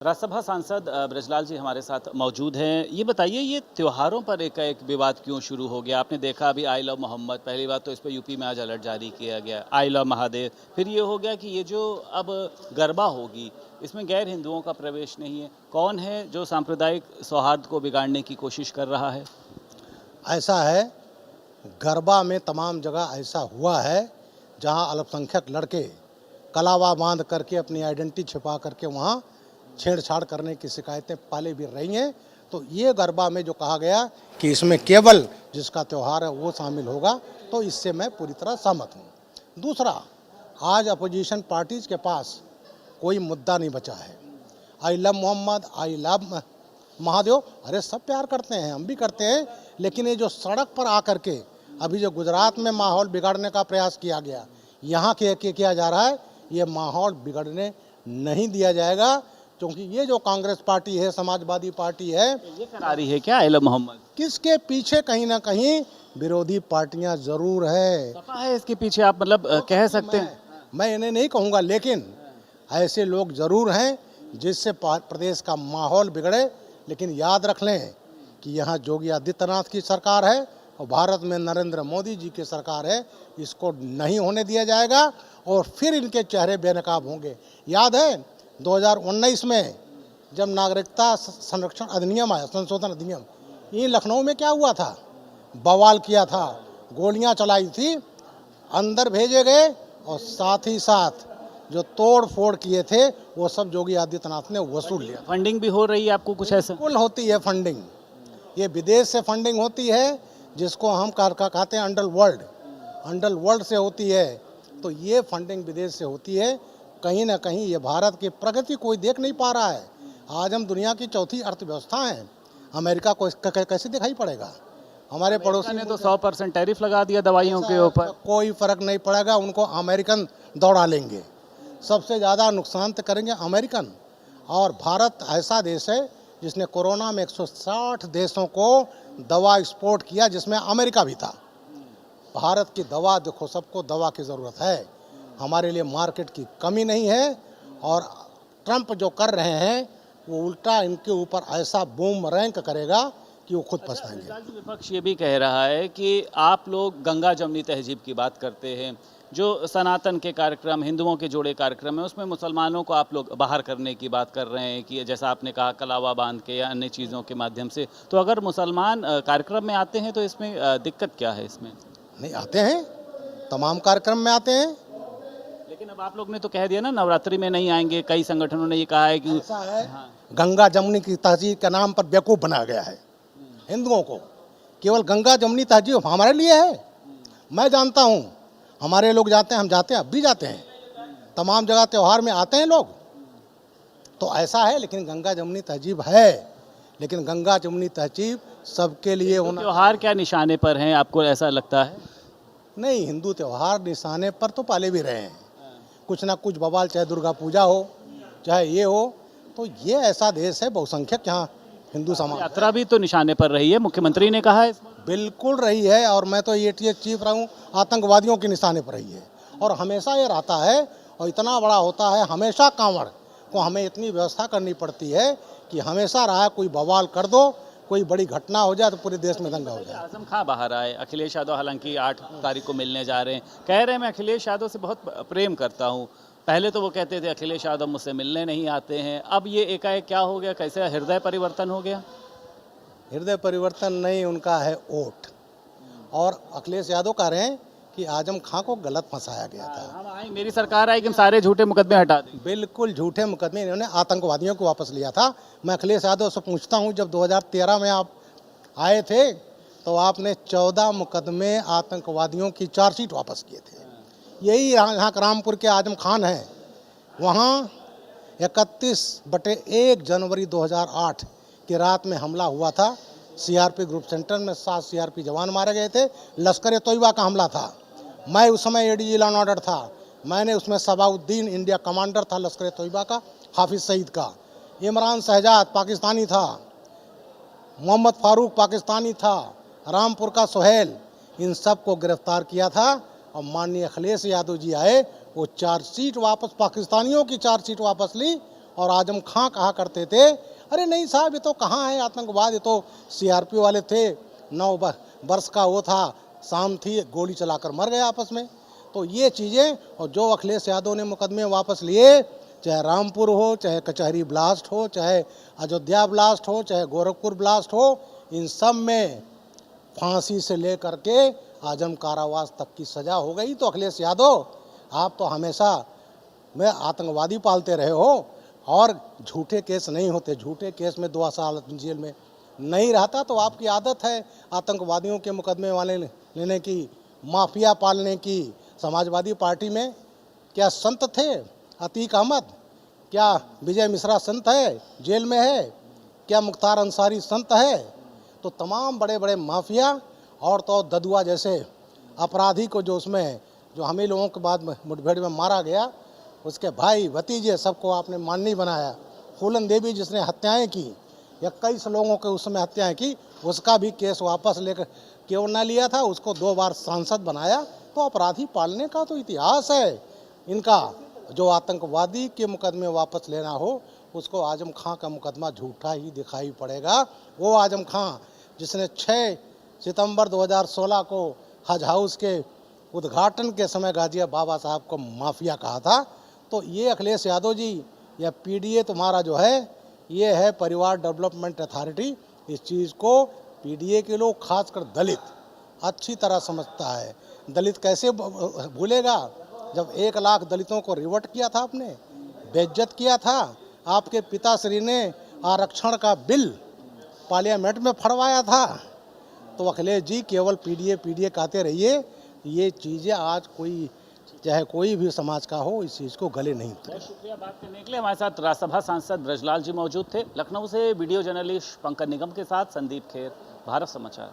राज्यसभा सांसद ब्रजलाल जी हमारे साथ मौजूद हैं। ये बताइए, ये त्योहारों पर एक विवाद क्यों शुरू हो गया? आपने देखा अभी आई लव मोहम्मद, पहली बात तो इस पर यूपी में आज अलर्ट जारी किया गया, आई लव महादेव। फिर ये हो गया कि ये जो अब गरबा होगी, इसमें गैर हिंदुओं का प्रवेश नहीं है। कौन है जो सांप्रदायिक सौहार्द को बिगाड़ने की कोशिश कर रहा है? ऐसा है, गरबा में तमाम जगह ऐसा हुआ है जहां अल्पसंख्यक लड़के कलावा बांध करके अपनी आइडेंटिटी छिपा करके वहां छेड़छाड़ करने की शिकायतें पाले भी रही हैं। तो ये गरबा में जो कहा गया कि इसमें केवल जिसका त्यौहार है वो शामिल होगा, तो इससे मैं पूरी तरह सहमत हूँ। दूसरा, आज अपोजिशन पार्टीज़ के पास कोई मुद्दा नहीं बचा है। I love Mohammed, I love Mahadev, अरे सब प्यार करते हैं, हम भी करते हैं, लेकिन ये जो सड़क पर आकर के अभी जो गुजरात में माहौल बिगाड़ने का प्रयास किया गया, यहाँ के किया जा रहा है, ये माहौल बिगड़ने नहीं दिया जाएगा। क्योंकि ये जो कांग्रेस पार्टी है, समाजवादी पार्टी है, ये करा रही है क्या आई लव मोहम्मद? किसके पीछे कहीं ना कहीं विरोधी पार्टियां जरूर है। सपा है इसके पीछे, आप मतलब कह सकते हैं? मैं इन्हें नहीं कहूँगा, लेकिन ऐसे लोग जरूर हैं जिससे प्रदेश का माहौल बिगड़े। लेकिन याद रख लें कि यहाँ योगी आदित्यनाथ की सरकार है और भारत में नरेंद्र मोदी जी की सरकार है। इसको नहीं होने दिया जाएगा और फिर इनके चेहरे बेनकाब होंगे। याद है 2019 में जब नागरिकता संरक्षण अधिनियम आया, संशोधन अधिनियम, ये लखनऊ में क्या हुआ था? बवाल किया था, गोलियां चलाई थी, अंदर भेजे गए और साथ ही साथ जो तोड़ फोड़ किए थे वो सब योगी आदित्यनाथ ने वसूल लिया। फंडिंग भी हो रही है आपको कुछ ऐसा? बिल्कुल होती है फंडिंग, ये विदेश से फंडिंग होती है, जिसको हम कहते हैं अंडर वर्ल्ड से होती है। तो ये फंडिंग विदेश से होती है। कहीं ना कहीं ये भारत की प्रगति कोई देख नहीं पा रहा है। आज हम दुनिया की चौथी अर्थव्यवस्था हैं, अमेरिका को कैसे दिखाई पड़ेगा? हमारे पड़ोसी ने तो 100% टैरिफ लगा दिया दवाइयों के ऊपर। कोई फर्क नहीं पड़ेगा, उनको अमेरिकन दौड़ा लेंगे, सबसे ज़्यादा नुकसान तो करेंगे अमेरिकन। और भारत ऐसा देश है जिसने कोरोना में 160 देशों को दवा एक्सपोर्ट किया, जिसमें अमेरिका भी था। भारत की दवा देखो, सबको दवा की ज़रूरत है, हमारे लिए मार्केट की कमी नहीं है। और ट्रंप जो कर रहे हैं वो उल्टा इनके ऊपर ऐसा बूम रैंक करेगा कि वो खुद पछताएंगे। विपक्ष ये भी कह रहा है कि आप लोग गंगा जमनी तहजीब की बात करते हैं, जो सनातन के कार्यक्रम, हिंदुओं के जोड़े कार्यक्रम है, उसमें मुसलमानों को आप लोग बाहर करने की बात कर रहे हैं कि जैसा आपने कहा कलावा बांध के या अन्य चीज़ों के माध्यम से। तो अगर मुसलमान कार्यक्रम में आते हैं तो इसमें दिक्कत क्या है? इसमें नहीं आते हैं, तमाम कार्यक्रम में आते हैं। लेकिन अब आप लोग ने तो कह दिया ना, नवरात्रि में नहीं आएंगे। कई संगठनों ने ये कहा है कि ऐसा है, गंगा जमुनी की तहजीब के नाम पर बेवकूफ़ बनाया गया है हिंदुओं को। केवल गंगा जमुनी तहजीब हमारे लिए है, मैं जानता हूँ, हमारे लोग जाते हैं, हम जाते हैं, अब भी जाते हैं, तमाम जगह त्यौहार में आते हैं लोग। तो ऐसा है, लेकिन गंगा जमुनी तहजीब है, लेकिन गंगा जमुनी तहजीब सबके लिए होना। त्यौहार क्या निशाने पर हैं, आपको ऐसा लगता है? नहीं, हिंदू त्यौहार निशाने पर तो पाले भी रहे हैं, कुछ ना कुछ बवाल, चाहे दुर्गा पूजा हो, चाहे ये हो। तो ये ऐसा देश है बहुसंख्यक, यहाँ हिंदू समाज। यात्रा भी तो निशाने पर रही है, मुख्यमंत्री ने कहा है। बिल्कुल रही है, और मैं तो एटीएस चीफ रहा हूँ, आतंकवादियों के निशाने पर रही है और हमेशा ये रहता है। और इतना बड़ा होता है, हमेशा कांवड़ को हमें इतनी व्यवस्था करनी पड़ती है कि हमेशा रहा, कोई बवाल कर दो, कोई बड़ी घटना हो जाए तो पूरे देश में दंगा हो जाए। आजम खां बाहर आए, अखिलेश यादव हालांकि 8 तारीख को मिलने जा रहे हैं, कह रहे हैं मैं अखिलेश यादव से बहुत प्रेम करता हूँ। पहले तो वो कहते थे अखिलेश यादव मुझसे मिलने नहीं आते हैं, अब ये एकाएक क्या हो गया? कैसे हृदय परिवर्तन हो गया? हृदय परिवर्तन नहीं, उनका है वोट। और अखिलेश यादव कह रहे हैं कि आजम खां को गलत फंसाया गया था। हम आए, मेरी सरकार आई कि हम सारे झूठे मुकदमे हटा दें। बिल्कुल झूठे मुकदमे, इन्होंने आतंकवादियों को वापस लिया था। मैं अखिलेश यादव से पूछता हूं, जब 2013 में आप आए थे तो आपने 14 मुकदमे आतंकवादियों की चार्जशीट वापस किए थे। यही यहाँ रामपुर के आजम खान हैं, वहाँ 31/1 जनवरी 2008 की रात में हमला हुआ था। सीआरपी ग्रुप सेंटर में 7 सीआरपी जवान मारे गए थे। लश्कर ए तोयबा का हमला था, मैं उस समय एडीजी लॉ एंड ऑर्डर था, मैंने उसमें सबाउद्दीन इंडिया कमांडर था लश्कर ए तोयबा का, हाफिज सईद का, इमरान शहजाद पाकिस्तानी था, मोहम्मद फारूक पाकिस्तानी था, रामपुर का सुहेल, इन सब को गिरफ्तार किया था। और माननीय अखिलेश यादव जी आए, वो चार्जशीट वापस, पाकिस्तानियों की चार्जशीट वापस ली और आजम खां कहा करते थे, अरे नहीं साहब, ये तो कहाँ है आतंकवाद, ये तो सीआरपी वाले थे, 9 वर्ष का वो था, शाम थी, गोली चलाकर मर गए आपस में। तो ये चीज़ें, और जो अखिलेश यादव ने मुकदमे वापस लिए, चाहे रामपुर हो, चाहे कचहरी ब्लास्ट हो, चाहे अयोध्या ब्लास्ट हो, चाहे गोरखपुर ब्लास्ट हो, इन सब में फांसी से लेकर के आजम कारावास तक की सज़ा हो गई। तो अखिलेश यादव, आप तो हमेशा में आतंकवादी पालते रहे हो, और झूठे केस नहीं होते, झूठे केस में 2 साल जेल में नहीं रहता। तो आपकी आदत है आतंकवादियों के मुकदमे वाले लेने की, माफिया पालने की। समाजवादी पार्टी में क्या संत थे अतीक अहमद? क्या विजय मिश्रा संत है, जेल में है? क्या मुख्तार अंसारी संत है? तो तमाम बड़े बड़े माफिया और तो ददुआ जैसे अपराधी को जो उसमें, जो हमें लोगों के बाद मुठभेड़ में मारा गया, उसके भाई भतीजे सबको आपने माननी बनाया। फूलन देवी जिसने हत्याएं की, 21 लोगों के उसमें हत्याएं की, उसका भी केस वापस लेकर क्यों ना लिया था, उसको 2 बार सांसद बनाया। तो अपराधी पालने का तो इतिहास है इनका। जो आतंकवादी के मुकदमे वापस लेना हो, उसको आजम खां का मुकदमा झूठा ही दिखाई पड़ेगा। वो आजम खां जिसने 6 सितंबर 2016 को हज हाउस के उद्घाटन के समय गाजिया बाबा साहब को माफिया कहा था। तो ये अखिलेश यादव जी, या पीडीए तुम्हारा जो है, ये है परिवार डेवलपमेंट अथॉरिटी। इस चीज़ को पीडीए के लोग, खासकर दलित, अच्छी तरह समझता है। दलित कैसे भूलेगा जब 1 लाख दलितों को रिवर्ट किया था आपने, बेइज्जत किया था। आपके पिताश्री ने आरक्षण का बिल पार्लियामेंट में फड़वाया था। तो अखिलेश जी केवल पीडीए पीडीए कहते रहिए, ये चीज़ें आज कोई, चाहे कोई भी समाज का हो, इस चीज़ को गले नहीं उतरे। बहुत शुक्रिया बात करने के लिए। हमारे साथ राज्यसभा सांसद ब्रजलाल जी मौजूद थे। लखनऊ से वीडियो जर्नलिस्ट पंकज निगम के साथ संदीप खेर, भारत समाचार।